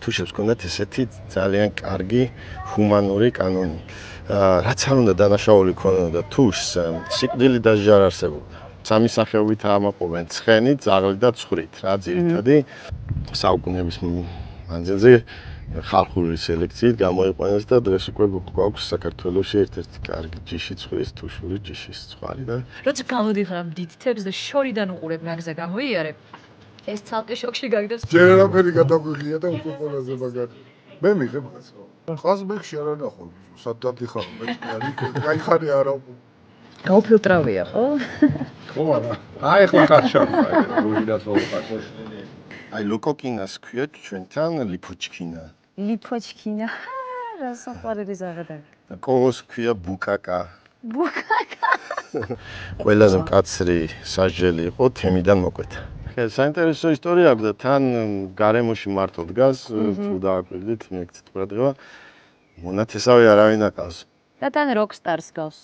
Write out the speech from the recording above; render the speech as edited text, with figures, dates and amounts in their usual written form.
ქართუშებს ჰქონდათ ესეთი ძალიან კარგი ჰუმანური კანონი. რაც არ უნდა დანაშაული ქონოდა თუშს, სიკვდილი დასჯა არ არსებობდა. სამი სახეობით ამაყობენ: ცხენი, ძაღლი და ცხვრით. რა ძირითადი საუკუნეების მანძილზე ხალხური სელექციით გამოიყვანეს და დღეს უკვე გვაქვს საქართველოში ერთ-ერთი კარგი ჯიში ცხვრის, თუშური ჯიშის ცხვარი და როცა გამოდიხარ დიდთებს და შორიდან უყურებ რა გზა გამოიარებ. ეს ცალკე შოქში გაგდებს. ჯერ არაფერი გადაგვიღია და უკვე ყველაზე მაგარი. მე მიღებ გასო. ყაზბეგში არ ნახო, სადადიხარ, მე კაიხარი არა. გაუფილტრავია, ხო? ხო არა. აი ახლა კაცშავ, რუჟიდას ვოყავს. აი ლოკოკინას ქვია ჩვენთან ლიფოჩკინა. ლიფოჩკინა. რა საყვარელი ზაღადა. და კოს ქვია ბუკაკა. ბუკაკა. ყველაზე მკაცრი სასჯელი იყო თემიდან მოკვეთა. საინტერესო ისტორია აქვს და თან გარემოში მარტო დგას, თუ დააკვირდით, მეკცეთ ყურადღება. მონათესავე არავინ აკავს. და თან როკსტარს გავს.